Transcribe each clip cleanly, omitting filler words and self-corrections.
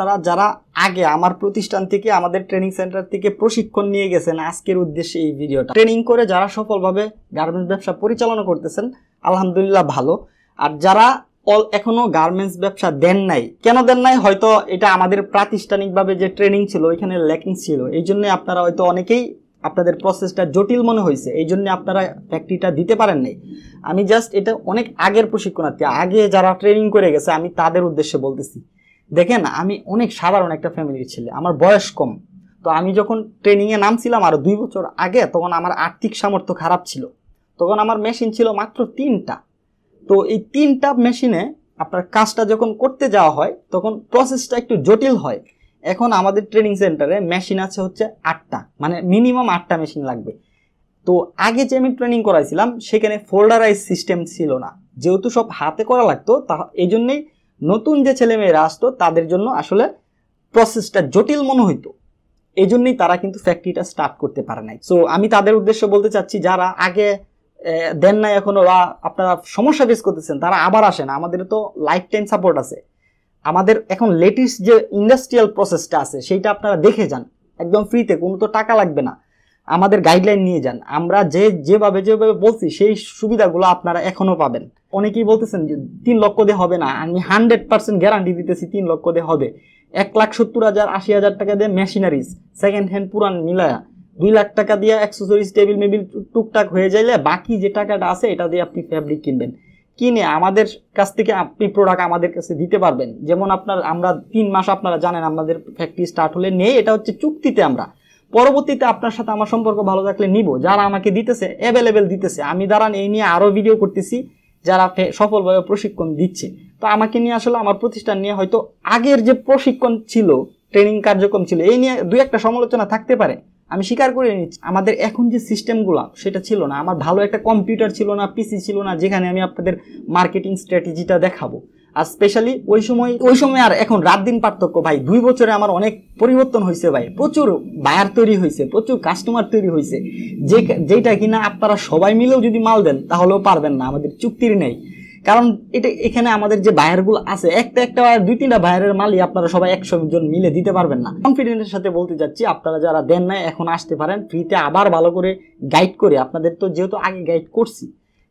আপনারা যারা আগে আমার প্রতিষ্ঠান থেকে আমাদের ট্রেনিং সেন্টার থেকে প্রশিক্ষণ নিয়ে গেছেন, আজকের উদ্দেশ্যে এই ভিডিওটা। ট্রেনিং করে যারা সফলভাবে গার্মেন্টস ব্যবসা পরিচালনা করতেছেন আলহামদুলিল্লাহ ভালো। আর যারা এখনো গার্মেন্টস ব্যবসা দেন নাই, কেন দেন নাই? হয়তো এটা আমাদের প্রাতিষ্ঠানিকভাবে যে ট্রেনিং ছিল ওইখানে ল্যাকিং ছিল, এই জন্য আপনারা হয়তো অনেকেই আপনাদের প্রসেসটা জটিল মনে হয়েছে, এই জন্য আপনারা ফ্যাক্টরিটা দিতে পারেন নাই। আমি জাস্ট এটা অনেক আগের প্রশিক্ষণার্থী, আগে যারা ট্রেনিং করে গেছে আমি তাদের উদ্দেশ্যে বলতেছি। দেখেন, আমি অনেক সাধারণ একটা ফ্যামিলির ছেলে, আমার বয়স কম। তো আমি যখন ট্রেনিংয়ে নামছিলাম আরো 2 বছর আগে, তখন আমার আর্থিক সামর্থ্য খারাপ ছিল। তখন আমার মেশিন ছিল মাত্র 3টা। তো এই 3টা মেশিনে আপনার কাজটা যখন করতে যাওয়া হয় তখন প্রসেসটা একটু জটিল হয়। এখন আমাদের ট্রেনিং সেন্টারে মেশিন আছে হচ্ছে 8টা, মানে মিনিমাম 8টা মেশিন লাগবে। তো আগে যে আমি ট্রেনিং করাইছিলাম সেখানে ফোল্ডারাইজ সিস্টেম ছিল না, যেহেতু সব হাতে করা লাগতো, এই জন্যই নতুন যে ছেলেমেয়েরা আসতো তাদের জন্য আসলে প্রসেসটা জটিল মনে হইতো, এই জন্যই তারা কিন্তু ফ্যাক্টরিটা স্টার্ট করতে পারে নাই। সো আমি তাদের উদ্দেশ্যে বলতে চাচ্ছি, যারা আগে দেন নাই এখনো বা আপনারা সমস্যা ফেস করতেছেন, তারা আবার আসেন। আমাদের তো লাইফ টাইম সাপোর্ট আছে। আমাদের এখন লেটেস্ট যে ইন্ডাস্ট্রিয়াল প্রসেসটা আছে সেইটা আপনারা দেখে যান একদম ফ্রিতে, কোনো তো টাকা লাগবে না। আমাদের গাইডলাইন নিয়ে যান, আমরা যেভাবে বলছি সেই সুবিধাগুলো আপনারা এখনো পাবেন। অনেকেই বলতেছেন যে 3 লক্ষ দিয়ে হবে না, আমি 100% গ্যারান্টি দিতেছি 3 লক্ষ দিয়ে হবে। 1,70,000 80,000 টাকা দিয়ে মেশিনারিজ সেকেন্ড হ্যান্ড পুরান মিলায়া 2 লাখ টাকা দিয়ে অ্যাক্সেসরিজ টেবিল মেবিল টুকটাক হয়ে যাইলে বাকি যে টাকাটা আছে এটা দিয়ে আপনি ফ্যাব্রিক কিনবেন, কিনে আমাদের কাছ থেকে আপনি প্রোডাক্ট আমাদের কাছে দিতে পারবেন। যেমন আমরা 3 মাস, আপনারা জানেন আমাদের ফ্যাক্টরি স্টার্ট হলে নেই, এটা হচ্ছে চুক্তিতে। আমরা পরবর্তীতে আপনার সাথে আমার সম্পর্ক ভালো থাকলে নিব, যারা আমাকে দিতেছে অ্যাভেলেবেল দিতেছে। আমি দাঁড়ান এই নিয়ে আরো ভিডিও করতেছি যারা সফলভাবে প্রশিক্ষণ দিচ্ছে। তো আমাকে নিয়ে আসলে আমার প্রতিষ্ঠান নিয়ে হয়তো আগের যে প্রশিক্ষণ ছিল, ট্রেনিং কার্যক্রম ছিল, এই নিয়ে 2-1টা সমালোচনা থাকতে পারে, আমি স্বীকার করে নিচ্ছি। আমাদের এখন যে সিস্টেমগুলো সেটা ছিল না, আমার ভালো একটা কম্পিউটার ছিল না, পিসি ছিল না, যেখানে আমি আপনাদের মার্কেটিং স্ট্র্যাটেজিটা দেখাবো। আর স্পেশালি ওই সময় আর এখন রাত দিন পার্থক্য ভাই। 2 বছরে আমার অনেক পরিবর্তন হয়েছে ভাই, প্রচুর বায়ার তৈরি হয়েছে, প্রচুর কাস্টমার তৈরি হয়েছে, যেটা কিনা আপনারা সবাই মিলেও যদি মাল দেন তাহলেও পারবেন না, আমাদের চুক্তির নেই। কারণ এখানে আমাদের যে বায়ারগুলো আছে, একটা 2-3টা বায়ারের মালই আপনারা সবাই 100 জন মিলে দিতে পারবেন না। কনফিডেন্সের সাথে বলতে যাচ্ছি, আপনারা যারা দেন নাই এখন আসতে পারেন ফ্রিতে, আবার ভালো করে গাইড করে। আপনাদের তো যেহেতু আগে গাইড করছি,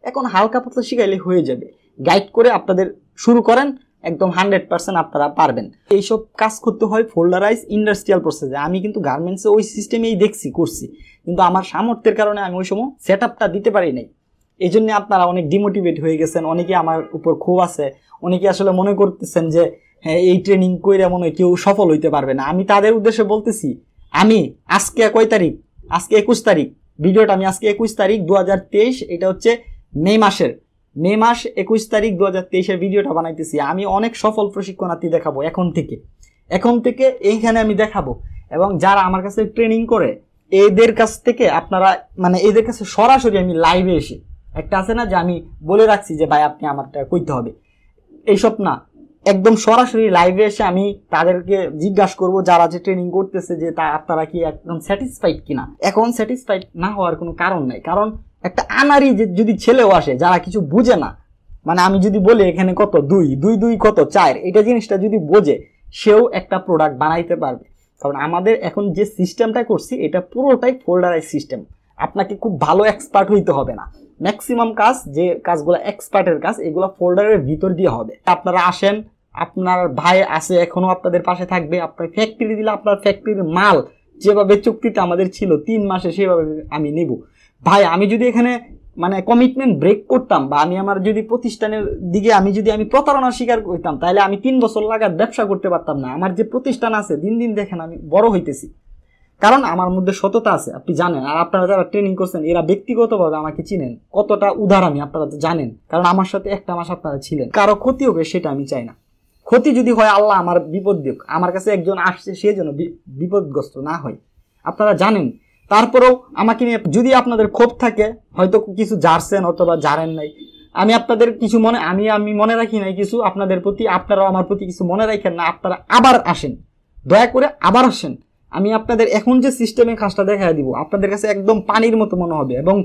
এখন হালকা পাতলা শিখাইলে হয়ে যাবে। গাইড করে আপনাদের শুরু করেন, একদম 100% আপনারা পারবেন। এইসব কাজ করতে হয় ফোল্ডারাইজ ইন্ডাস্ট্রিয়াল প্রসেসে। আমি কিন্তু গার্মেন্টসে ওই সিস্টেমেই করছি, কিন্তু আমার সামর্থ্যের কারণে আমি ওই সময় সেট আপটা দিতে পারি নাই। এই জন্য আপনারা অনেক ডিমোটিভেট হয়ে গেছেন, অনেকে আমার উপর ক্ষোভ আছে, অনেকে আসলে মনে করতেছেন যে হ্যাঁ এই ট্রেনিং কইরা মনে হয় কেউ সফল হইতে পারবে না। আমি তাদের উদ্দেশ্যে বলতেছি, আমি আজকে কয় তারিখ? আজকে 21 তারিখ, ভিডিওটা আমি আজকে 21 তারিখ 2023, এটা হচ্ছে মে মাস 21 তারিখ 2023 ভিডিওটা বানাইতেছি। আমি অনেক সফল প্রশিক্ষণার্থী দেখাবো এখন থেকে এইখানে আমি দেখাবো। এবং যারা আমার কাছে ট্রেনিং করে এদের কাছ থেকে আপনারা, মানে এদের কাছে সরাসরি আমি লাইভে এসে, একটা আছে না যে আমি বলে রাখছি যে ভাই আপনি আমারটা কইতে হবে, এইসব না, একদম সরাসরি লাইভে এসে আমি তাদেরকে জিজ্ঞাসা করব যারা যে ট্রেনিং করতেছে যে আপনারা কি একদম স্যাটিসফাইড কিনা। এখন স্যাটিসফাইড না হওয়ার কোনো কারণ নাই, কারণ একটা আনারি যদি ছেলেও আসে যারা কিছু বুঝে না, মানে আমি যদি বলি এখানে কত 2 কত 4, এটা জিনিসটা যদি বোঝে সেও একটা প্রোডাক্ট বানাইতে পারবে। কারণ আমাদের এখন যে সিস্টেমটা করছি এটা পুরোটাই ফোল্ডারাইজ সিস্টেম। আপনাকে খুব ভালো এক্সপার্ট হইতে হবে না, ম্যাক্সিমাম কাজ যে কাজগুলো এক্সপার্টের কাজ এগুলো ফোল্ডারের ভিতর দিয়ে হবে। আপনারা আসেন, আপনার ভাই আছে এখনো আপনাদের পাশে থাকবে। আপনার ফ্যাক্টরি দিলে আপনার ফ্যাক্টরির মাল যেভাবে চুক্তিতে আমাদের ছিল 3 মাসে সেভাবে আমি নিব ভাই। আমি যদি এখানে মানে কমিটমেন্ট ব্রেক করতাম বা আমি আমার যদি প্রতিষ্ঠানের দিকে আমি প্রতারণার শিকার করতাম, তাহলে আমি 3 বছর লাগাত ব্যবসা করতে পারতাম না। আমার যে প্রতিষ্ঠান আছে দিন দিন দেখেন আমি বড় হইতেছি, কারণ আমার মধ্যে সততা আছে, আপনি জানেন। আর আপনারা যারা ট্রেনিং করছেন এরা ব্যক্তিগতভাবে আমাকে চিনেন, কতটা উদার আমি আপনারা তো জানেন, কারণ আমার সাথে 1টা মাস আপনারা ছিলেন। কারো ক্ষতি হবে সেটা আমি চাই না, ক্ষতি যদি হয় আল্লাহ আমার বিপদ দিক, আমার কাছে একজন আসছে সে যেন বিপদগ্রস্ত না হয়, আপনারা জানেন। তারপরেও আমাকে নিয়ে যদি আপনাদের ক্ষোভ থাকে, হয়তো কিছু জানছেন অথবা জানেন নাই, আমি আপনাদের কিছু আমি মনে রাখি নাই কিছু আপনাদের প্রতি, আপনারাও আমার প্রতি কিছু মনে রাখেন না। আপনারা আবার আসেন, দয়া করে আবার আসেন। আমি আপনাদের এখন যে সিস্টেমে কাজটা দেখাই দিব আপনাদের কাছে একদম পানির মতো মনে হবে এবং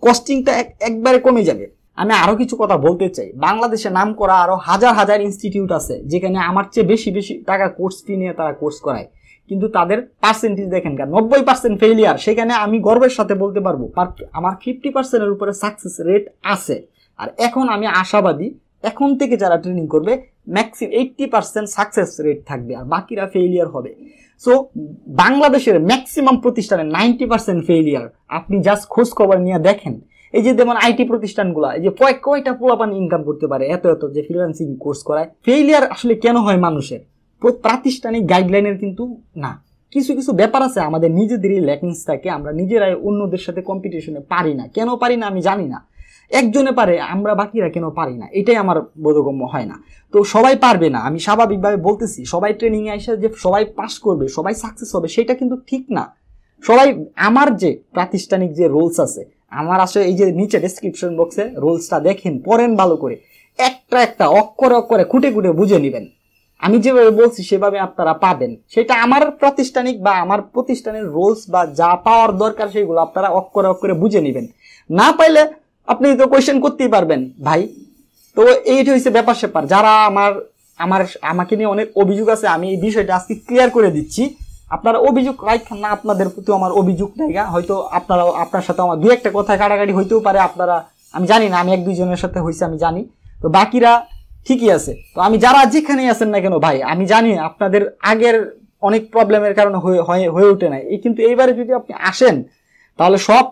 কস্টিংটা একবারে কমে যাবে। আমি আরো কিছু কথা বলতে চাই। বাংলাদেশে নাম করা আরো হাজার হাজার ইনস্টিটিউট আছে যেখানে আমার চেয়ে বেশি বেশি টাকা কোর্স ফি নিয়ে তারা কোর্স করায়, কিন্তু তাদের পার্সেন্টেজ দেখেন 90% ফেইলিয়ার। সেখানে আমি গর্বের সাথে বলতে পারবো আমার 50% এর উপরে সাকসেস রেট আছে। আর এখন আমি আশাবাদী এখন থেকে যারা ট্রেনিং করবে ম্যাক্সিমাম 80% সাকসেস রেট থাকবে আর বাকিরা ফেইলিয়ার হবে। সো বাংলাদেশের ম্যাক্সিমাম প্রতিষ্ঠানে 90% ফেইলিয়ার। আপনি জাস্ট খোঁজ খবর নিয়ে দেখেন, এই যে যেমন আইটি প্রতিষ্ঠানগুলো, এই যে কয়টা পোলাপান ইনকাম করতে পারে এত এত যে ফ্রিল্যান্সিং কোর্স করায়। ফেইলিয়ার আসলে কেন হয় মানুষের? প্রাতিষ্ঠানিক গাইডলাইনের কিন্তু না, কিছু কিছু ব্যাপার আছে আমাদের নিজেদেরই ল্যাকিংস থাকে, আমরা নিজেরাই অন্যদের সাথে কম্পিটিশনে পারি না। কেন পারি না আমি জানি না, একজনে পারে আমরা বাকিরা কেন পারি না, এটাই আমার বোধগম্য হয় না। তো সবাই পারবে না, আমি স্বাভাবিকভাবে বলতেছি। সবাই ট্রেনিং এ এসে যে সবাই পাস করবে, সবাই সাকসেস হবে, সেটা কিন্তু ঠিক না। সবাই আমার যে প্রাতিষ্ঠানিক যে রুলস আছে, আমার আসলে এই যে নিচে ডেসক্রিপশন বক্সে রুলসটা দেখেন, পড়েন ভালো করে, একটা একটা অক্ষরে অক্ষরে খুঁটে খুঁটে বুঝে নেবেন। আমি যেভাবে বলছি সেভাবে আপনারা পাবেন। সেটা আমার প্রাতিষ্ঠানিক বা আমার প্রতিষ্ঠানের রুলস বা যা পাওয়ার দরকার সেগুলো আপনারা অক্ষরে অক্ষরে বুঝে নেবেন। না পাইলে আপনি তো কোয়েশ্চেন করতেই পারবেন ভাই। তো এইটা হচ্ছে ব্যাপার স্যাপার। যারা আমাকে নিয়ে অনেক অভিযোগ আছে, আমি এই বিষয়টা আজকে ক্লিয়ার করে দিচ্ছি। আপনারা অভিযোগ রাখেন না, আপনাদের প্রতি আমার অভিযোগ নাই। হয়তো আপনার সাথে আমার দু একটা কথা কাটাকাটি হইতেও পারে, আপনারা আমি জানি না, আমি 1-2 জনের সাথে হয়েছে আমি জানি, তো বাকিরা ঠিকই আছে। তো আমি যারা যেখানেই আছেন না কেন ভাই, আমি জানি আপনাদের আগের অনেক প্রবলেমের কারণে হয়ে ওঠে নাই, কিন্তু এইবারে যদি আপনি আসেন তাহলে সব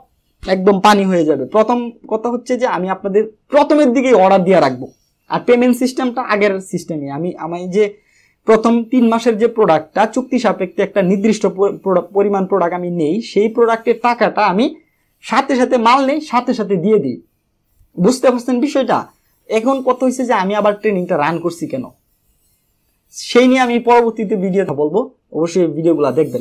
একদম পানি হয়ে যাবে। প্রথম কথা হচ্ছে যে আমি আপনাদের প্রথমের দিকেই অর্ডার দিয়ে রাখবো, আর পেমেন্ট সিস্টেমটা আগের সিস্টেমে। আমি যে প্রথম 3 মাসের যে প্রোডাক্টটা চুক্তি সাপেক্ষে একটা নির্দিষ্ট পরিমাণ প্রোডাক্ট আমি নেই, সেই প্রোডাক্টের টাকাটা আমি সাথে সাথে মাল নেই, সাথে সাথে দিয়ে দিই। বুঝতে পারছেন বিষয়টা? এখন কত হয়েছে যে আমি আবার ট্রেনিংটা রান করছি কেন, সেই নিয়ে আমি পরবর্তীতে ভিডিওটা বলবো, অবশ্যই ভিডিওগুলো দেখবেন।